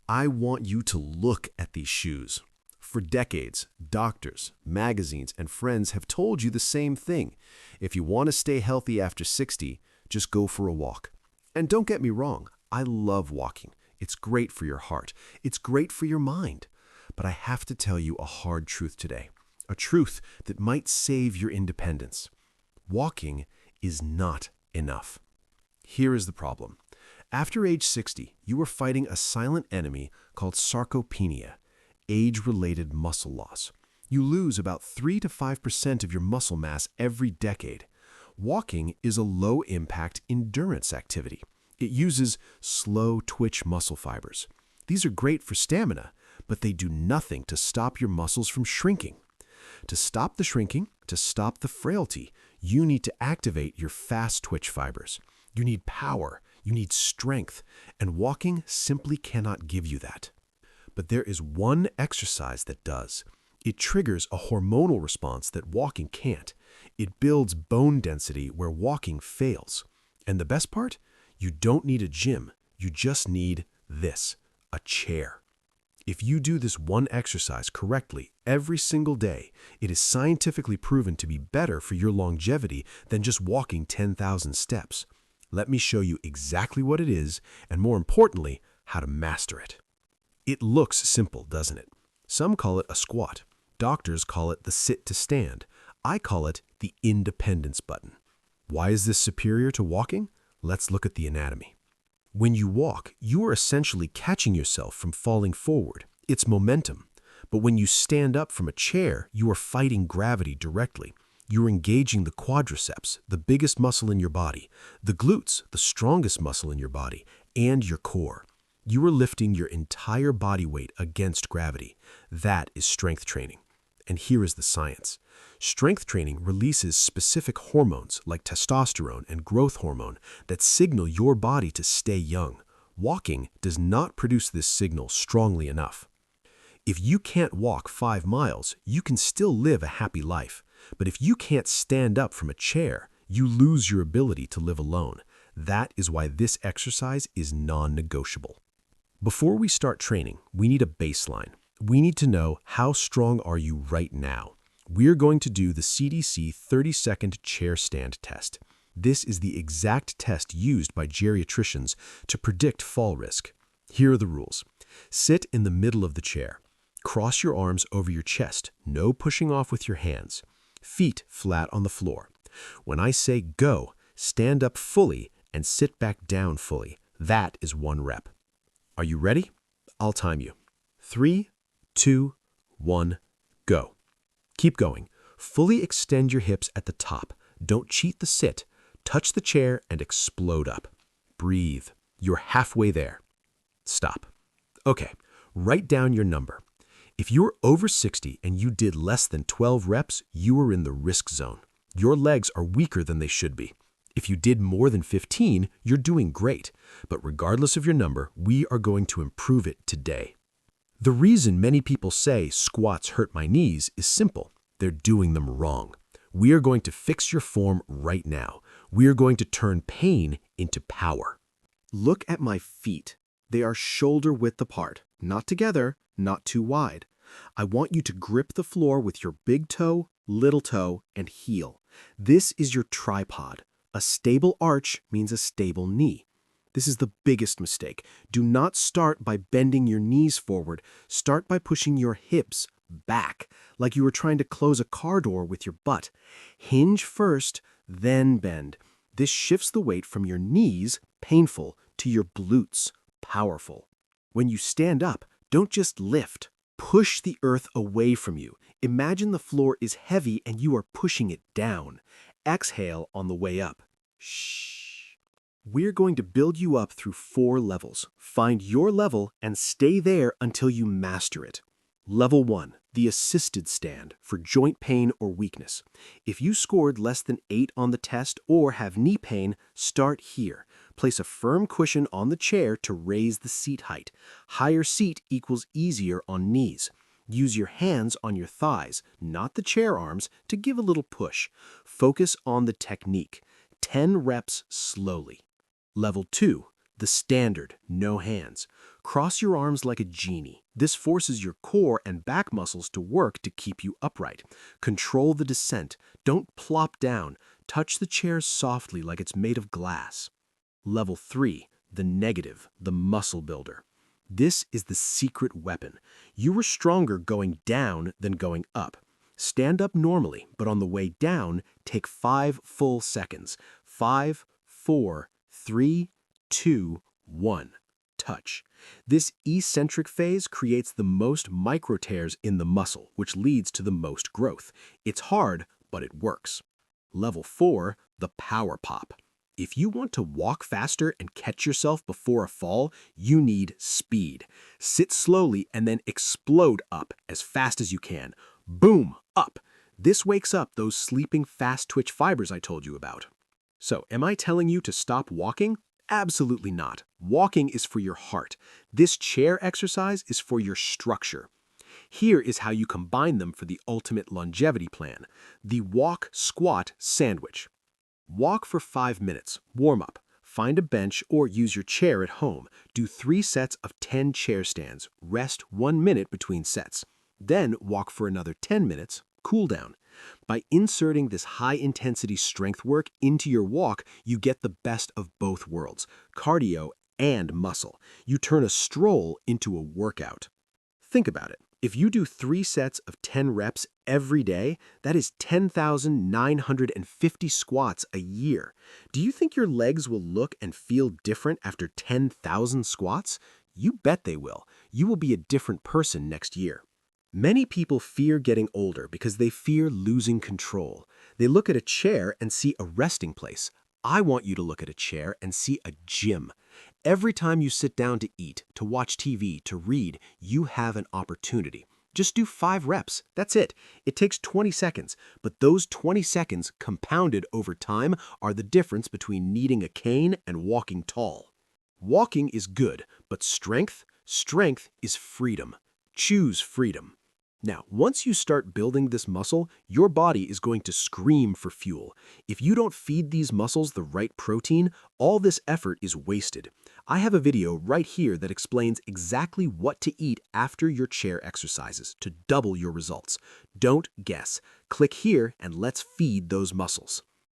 I want you to look at these shoes. For decades, doctors, magazines, and friends have told you the same thing. If you want to stay healthy after 60, just go for a walk. And don't get me wrong, I love walking. It's great for your heart. It's great for your mind. But I have to tell you a hard truth today. A truth that might save your independence. Walking is not enough. Here is the problem. After age 60, you are fighting a silent enemy called sarcopenia, age-related muscle loss. You lose about 3 to 5% of your muscle mass every decade. Walking is a low-impact endurance activity. It uses slow twitch muscle fibers. These are great for stamina, but they do nothing to stop your muscles from shrinking. To stop the shrinking, to stop the frailty, you need to activate your fast twitch fibers. You need power, you need strength, and walking simply cannot give you that. But there is one exercise that does. It triggers a hormonal response that walking can't. It builds bone density where walking fails. And the best part? You don't need a gym. You just need this, a chair. If you do this one exercise correctly every single day, it is scientifically proven to be better for your longevity than just walking 10,000 steps. Let me show you exactly what it is, and more importantly, how to master it. It looks simple, doesn't it? Some call it a squat. Doctors call it the sit to stand. I call it the independence button. Why is this superior to walking? Let's look at the anatomy. When you walk, you are essentially catching yourself from falling forward. It's momentum. But when you stand up from a chair, you are fighting gravity directly. You're engaging the quadriceps, the biggest muscle in your body, the glutes, the strongest muscle in your body, and your core. You are lifting your entire body weight against gravity. That is strength training. And here is the science. Strength training releases specific hormones like testosterone and growth hormone that signal your body to stay young. Walking does not produce this signal strongly enough. If you can't walk 5 miles, you can still live a happy life. But if you can't stand up from a chair, you lose your ability to live alone. That is why this exercise is non-negotiable. Before we start training, we need a baseline. We need to know how strong are you right now. We're going to do the CDC 30-second chair stand test. This is the exact test used by geriatricians to predict fall risk. Here are the rules. Sit in the middle of the chair. Cross your arms over your chest, no pushing off with your hands. Feet flat on the floor. When I say go, stand up fully and sit back down fully. That is 1 rep. Are you ready? I'll time you. 3, 2, 1, go. Keep going. Fully extend your hips at the top. Don't cheat the sit. Touch the chair and explode up. Breathe. You're halfway there. Stop. Okay, write down your number. If you're over 60 and you did less than 12 reps, you are in the risk zone. Your legs are weaker than they should be. If you did more than 15, you're doing great. But regardless of your number, we are going to improve it today. The reason many people say squats hurt my knees is simple. They're doing them wrong. We are going to fix your form right now. We are going to turn pain into power. Look at my feet. They are shoulder width apart, not together, not too wide. I want you to grip the floor with your big toe, little toe, and heel. This is your tripod. A stable arch means a stable knee. This is the biggest mistake. Do not start by bending your knees forward. Start by pushing your hips back, like you were trying to close a car door with your butt. Hinge first, then bend. This shifts the weight from your knees, painful, to your glutes, powerful. When you stand up, don't just lift. Push the earth away from you. Imagine the floor is heavy and you are pushing it down. Exhale on the way up. Shh. We're going to build you up through 4 levels. Find your level and stay there until you master it. Level 1, the assisted stand for joint pain or weakness. If you scored less than 8 on the test or have knee pain, start here. Place a firm cushion on the chair to raise the seat height. Higher seat equals easier on knees. Use your hands on your thighs, not the chair arms, to give a little push. Focus on the technique. 10 reps slowly. Level 2, The standard, no hands. Cross your arms like a genie. This forces your core and back muscles to work to keep you upright. Control the descent. Don't plop down. Touch the chair softly like it's made of glass. Level 3, the negative, the muscle builder. This is the secret weapon. You are stronger going down than going up. Stand up normally, but on the way down, take 5 full seconds. 5, 4, 3, 2, 1. Touch. This eccentric phase creates the most micro tears in the muscle, which leads to the most growth. It's hard, but it works. Level 4, the power pop. If you want to walk faster and catch yourself before a fall, you need speed. Sit slowly and then explode up as fast as you can. Boom, up. This wakes up those sleeping fast twitch fibers I told you about. So, am I telling you to stop walking? Absolutely not. Walking is for your heart. This chair exercise is for your structure. Here is how you combine them for the ultimate longevity plan. The walk, squat, sandwich. Walk for 5 minutes, warm up. Find a bench or use your chair at home. Do 3 sets of 10 chair stands. Rest 1 minute between sets. Then walk for another 10 minutes, cool down. By inserting this high-intensity strength work into your walk, you get the best of both worlds, cardio and muscle. You turn a stroll into a workout. Think about it. If you do 3 sets of 10 reps every day, that is 10,950 squats a year. Do you think your legs will look and feel different after 10,000 squats? You bet they will. You will be a different person next year. Many people fear getting older because they fear losing control. They look at a chair and see a resting place. I want you to look at a chair and see a gym. Every time you sit down to eat, to watch TV, to read, you have an opportunity. Just do 5 reps. That's it. It takes 20 seconds, but those 20 seconds compounded over time are the difference between needing a cane and walking tall. Walking is good, but strength is freedom. Choose freedom. Now, once you start building this muscle, your body is going to scream for fuel. If you don't feed these muscles the right protein, all this effort is wasted. I have a video right here that explains exactly what to eat after your chair exercises to double your results. Don't guess. Click here and let's feed those muscles.